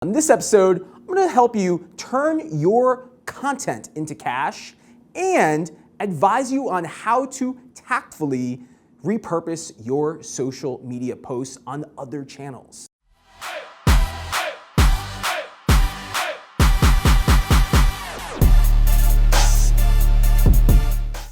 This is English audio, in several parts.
On this episode, I'm going to help you turn your content into cash and advise you on how to tactfully repurpose your social media posts on other channels.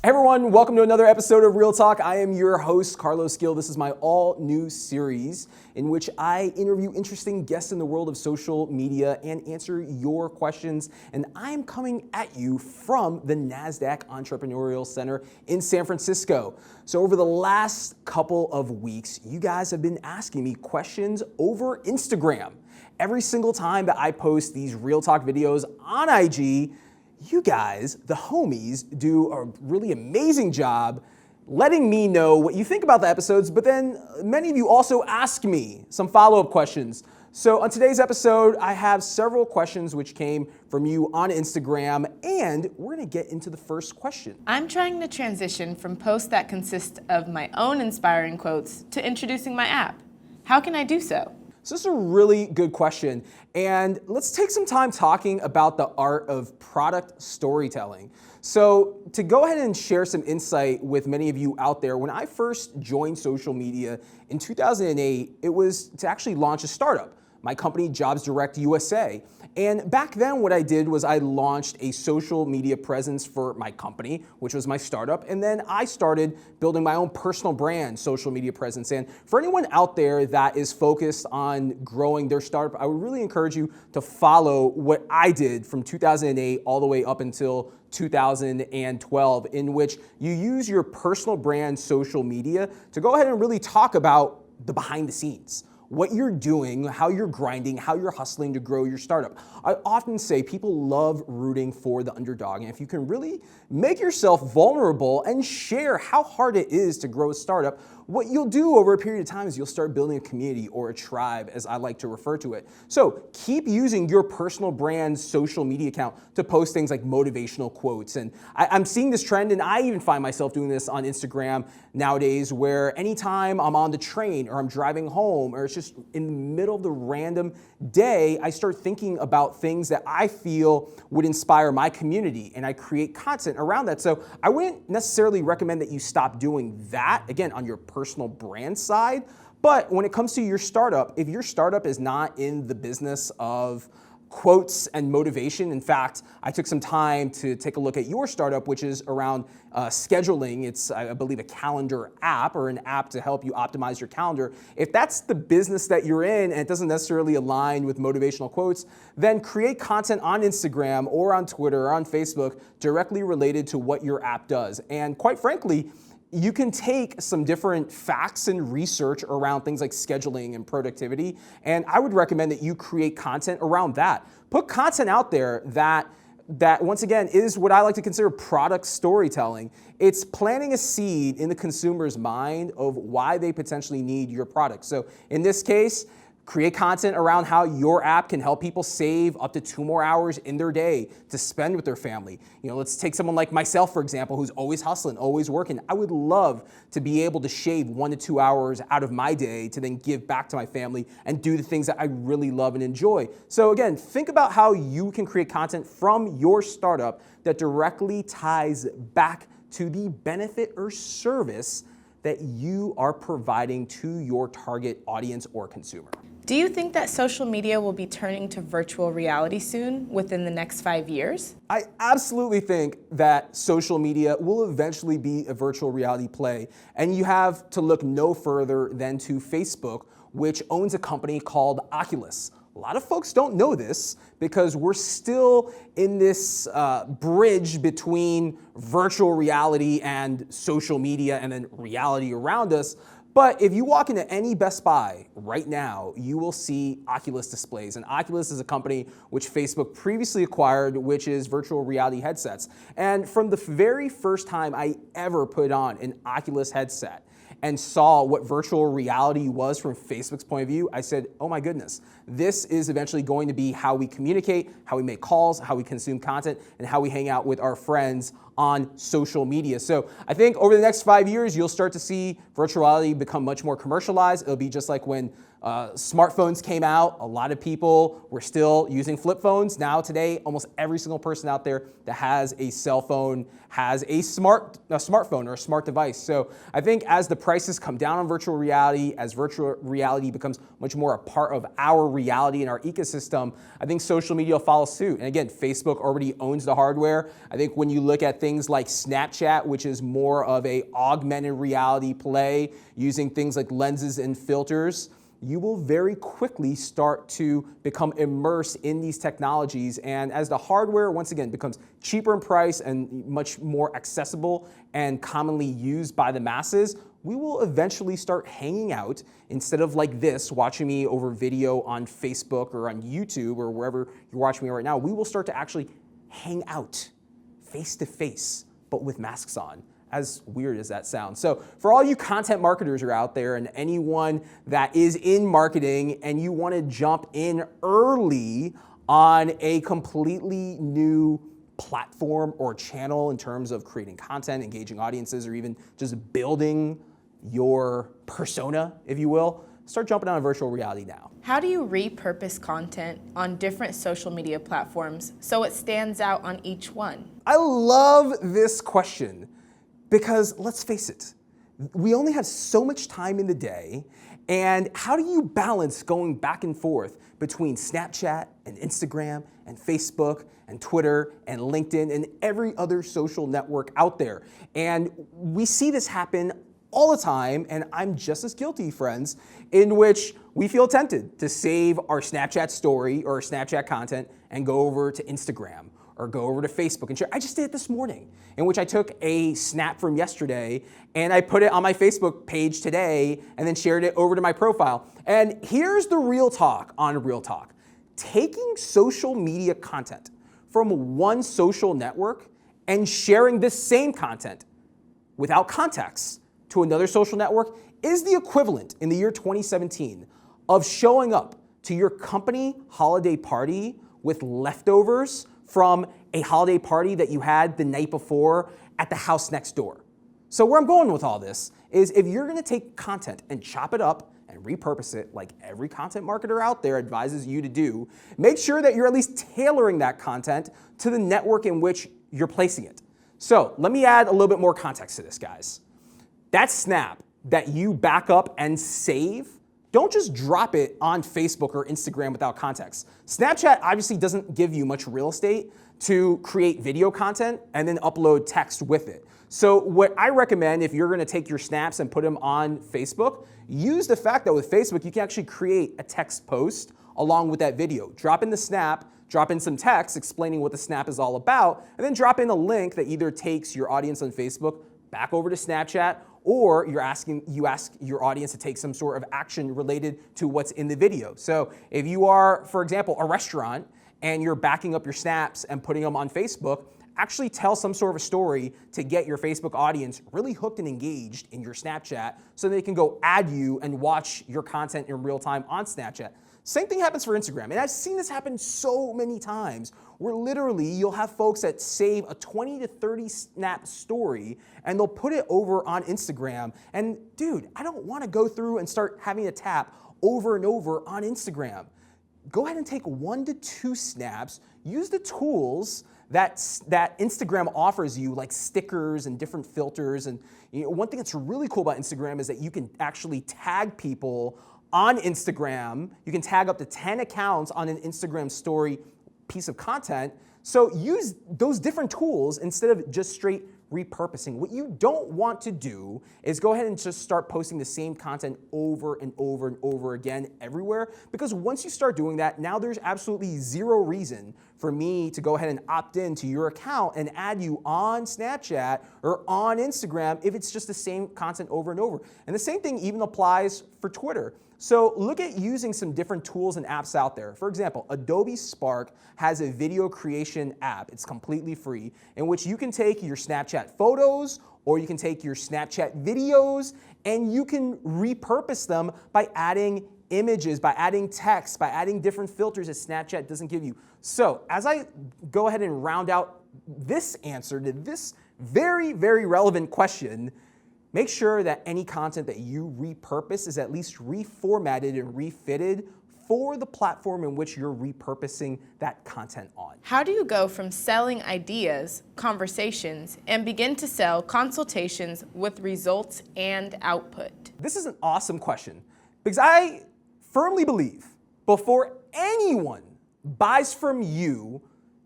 Hey everyone, welcome to another episode of Real Talk. I am your host, Carlos Gill. This is my all-new series in which I interview interesting guests in the world of social media and answer your questions. And I am coming at you from the NASDAQ Entrepreneurial Center in San Francisco. So over the last couple of weeks, you guys have been asking me questions over Instagram. Every single time that I post these Real Talk videos on IG, you guys, the homies, do a really amazing job letting me know what you think about the episodes, but then many of you also ask me some follow-up questions. So on today's episode, I have several questions which came from you on Instagram, and we're gonna get into the first question. I'm trying to transition from posts that consist of my own inspiring quotes to introducing my app. How can I do so? So this is a really good question, and let's take some time talking about the art of product storytelling. So to go ahead and share some insight with many of you out there, when I first joined social media in 2008, it was to actually launch a startup, my company Jobs Direct USA. And back then what I did was I launched a social media presence for my company, which was my startup, and then I started building my own personal brand social media presence. And for anyone out there that is focused on growing their startup, I would really encourage you to follow what I did from 2008 all the way up until 2012, in which you use your personal brand social media to go ahead and really talk about the behind the scenes. What you're doing, how you're grinding, how you're hustling to grow your startup. I often say people love rooting for the underdog, and if you can really make yourself vulnerable and share how hard it is to grow a startup, what you'll do over a period of time is you'll start building a community or a tribe, as I like to refer to it. So keep using your personal brand social media account to post things like motivational quotes. And I'm seeing this trend, and I even find myself doing this on Instagram nowadays, where anytime I'm on the train or I'm driving home or it's just in the middle of the random day, I start thinking about things that I feel would inspire my community, and I create content around that. So I wouldn't necessarily recommend that you stop doing that, again, on your personal brand side. But when it comes to your startup, if your startup is not in the business of quotes and motivation, in fact, I took some time to take a look at your startup, which is around scheduling. It's, I believe, a calendar app or an app to help you optimize your calendar. If that's the business that you're in and it doesn't necessarily align with motivational quotes, then create content on Instagram or on Twitter or on Facebook directly related to what your app does. And quite frankly, you can take some different facts and research around things like scheduling and productivity, and I would recommend that you create content around that. Put content out there that once again is what I like to consider product storytelling. It's planting a seed in the consumer's mind of why they potentially need your product. So in this case, create content around how your app can help people save up to 2 more hours in their day to spend with their family. You know, let's take someone like myself, for example, who's always hustling, always working. I would love to be able to shave 1 to 2 hours out of my day to then give back to my family and do the things that I really love and enjoy. So again, think about how you can create content from your startup that directly ties back to the benefit or service that you are providing to your target audience or consumer. Do you think that social media will be turning to virtual reality soon, within the next 5 years? I absolutely think that social media will eventually be a virtual reality play. And you have to look no further than to Facebook, which owns a company called Oculus. A lot of folks don't know this because we're still in this bridge between virtual reality and social media and then reality around us. But if you walk into any Best Buy right now, you will see Oculus displays. And Oculus is a company which Facebook previously acquired, which is virtual reality headsets. And from the very first time I ever put on an Oculus headset and saw what virtual reality was from Facebook's point of view, I said, oh my goodness, this is eventually going to be how we communicate, how we make calls, how we consume content, and how we hang out with our friends on social media. So I think over the next 5 years, you'll start to see virtual reality become much more commercialized. It'll be just like when Smartphones came out. A lot of people were still using flip phones. Now today, almost every single person out there that has a cell phone has a smartphone or a smart device. So I think as the prices come down on virtual reality, as virtual reality becomes much more a part of our reality and our ecosystem, I think social media will follow suit. And again, Facebook already owns the hardware. I think when you look at things like Snapchat, which is more of a augmented reality play using things like lenses and filters, you will very quickly start to become immersed in these technologies. And as the hardware, once again, becomes cheaper in price and much more accessible and commonly used by the masses, we will eventually start hanging out instead of like this, watching me over video on Facebook or on YouTube or wherever you're watching me right now. We will start to actually hang out face to face, but with masks on. As weird as that sounds. So for all you content marketers who are out there and anyone that is in marketing and you want to jump in early on a completely new platform or channel in terms of creating content, engaging audiences, or even just building your persona, if you will, start jumping on virtual reality now. How do you repurpose content on different social media platforms so it stands out on each one? I love this question. Because let's face it, we only have so much time in the day, and how do you balance going back and forth between Snapchat and Instagram and Facebook and Twitter and LinkedIn and every other social network out there? And we see this happen all the time, and I'm just as guilty, friends, in which we feel tempted to save our Snapchat story or our Snapchat content and go over to Instagram or go over to Facebook and share. I just did it this morning, in which I took a snap from yesterday and I put it on my Facebook page today and then shared it over to my profile. And here's the real talk on Real Talk. Taking social media content from one social network and sharing this same content without context to another social network is the equivalent in the year 2017 of showing up to your company holiday party with leftovers from a holiday party that you had the night before at the house next door. So where I'm going with all this is if you're gonna take content and chop it up and repurpose it like every content marketer out there advises you to do, make sure that you're at least tailoring that content to the network in which you're placing it. So let me add a little bit more context to this, guys. That snap that you back up and save, don't just drop it on Facebook or Instagram without context. Snapchat obviously doesn't give you much real estate to create video content and then upload text with it. So what I recommend if you're gonna take your snaps and put them on Facebook, use the fact that with Facebook, you can actually create a text post along with that video. Drop in the snap, drop in some text explaining what the snap is all about, and then drop in a link that either takes your audience on Facebook back over to Snapchat, or you ask your audience to take some sort of action related to what's in the video. So if you are, for example, a restaurant and you're backing up your snaps and putting them on Facebook, actually tell some sort of a story to get your Facebook audience really hooked and engaged in your Snapchat so they can go add you and watch your content in real time on Snapchat. Same thing happens for Instagram. And I've seen this happen so many times where literally you'll have folks that save a 20 to 30 snap story and they'll put it over on Instagram. And dude, I don't want to go through and start having to tap over and over on Instagram. Go ahead and take 1 to 2 snaps, use the tools that Instagram offers you, like stickers and different filters. And one thing that's really cool about Instagram is that you can actually tag people on Instagram. You can tag up to 10 accounts on an Instagram story piece of content. So use those different tools instead of just straight repurposing. What you don't want to do is go ahead and just start posting the same content over and over and over again everywhere, because once you start doing that, now there's absolutely zero reason for me to go ahead and opt in to your account and add you on Snapchat or on Instagram if it's just the same content over and over. And the same thing even applies for Twitter. So look at using some different tools and apps out there. For example, Adobe Spark has a video creation app. It's completely free, in which you can take your Snapchat photos or you can take your Snapchat videos and you can repurpose them by adding images, by adding text, by adding different filters that Snapchat doesn't give you. So as I go ahead and round out this answer to this very, very relevant question, Make sure that any content that you repurpose is at least reformatted and refitted for the platform in which you're repurposing that content on. How do you go from selling ideas, conversations, and begin to sell consultations with results and output? This is an awesome question because I firmly believe before anyone buys from you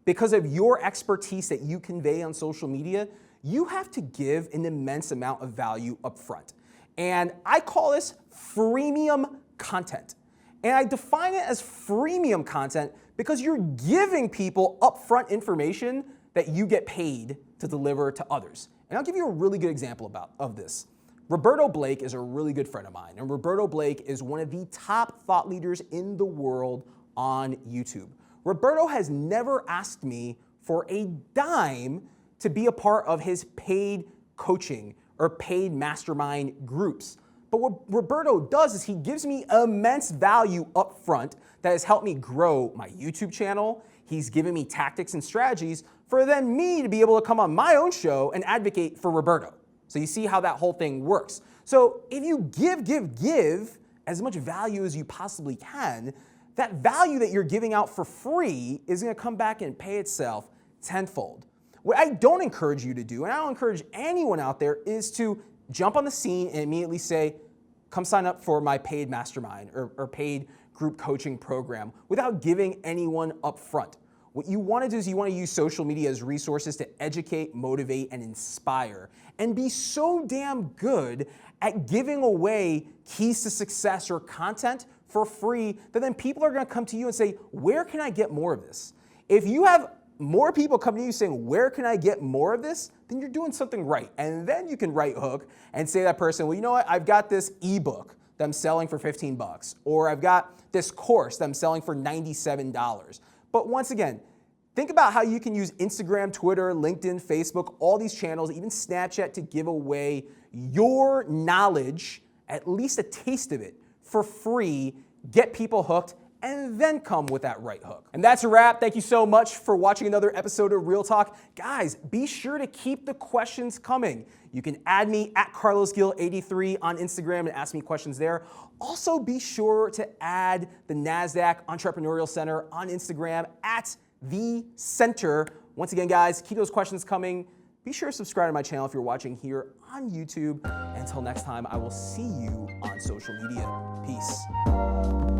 because of your expertise that you convey on social media, you have to give an immense amount of value up front. And I call this freemium content. And I define it as freemium content because you're giving people upfront information that you get paid to deliver to others. And I'll give you a really good example of this. Roberto Blake is a really good friend of mine, and Roberto Blake is one of the top thought leaders in the world on YouTube. Roberto has never asked me for a dime to be a part of his paid coaching or paid mastermind groups. But what Roberto does is he gives me immense value up front that has helped me grow my YouTube channel. He's given me tactics and strategies for then me to be able to come on my own show and advocate for Roberto. So you see how that whole thing works. So if you give as much value as you possibly can, that value that you're giving out for free is gonna come back and pay itself tenfold. What I don't encourage you to do, and I don't encourage anyone out there, is to jump on the scene and immediately say, come sign up for my paid mastermind or paid group coaching program without giving anyone up front. What you want to do is you want to use social media as resources to educate, motivate, and inspire, and be so damn good at giving away keys to success or content for free that then people are going to come to you and say, where can I get more of this? If you have more people come to you saying, where can I get more of this? Then you're doing something right. And then you can right hook and say to that person, well, you know what? I've got this ebook that I'm selling for 15 bucks, or I've got this course that I'm selling for $97. But once again, think about how you can use Instagram, Twitter, LinkedIn, Facebook, all these channels, even Snapchat, to give away your knowledge, at least a taste of it, for free, get people hooked, and then come with that right hook. And that's a wrap. Thank you so much for watching another episode of Real Talk. Guys, be sure to keep the questions coming. You can add me at CarlosGill83 on Instagram and ask me questions there. Also, be sure to add the NASDAQ Entrepreneurial Center on Instagram at The Center. Once again, guys, keep those questions coming. Be sure to subscribe to my channel if you're watching here on YouTube. Until next time, I will see you on social media. Peace.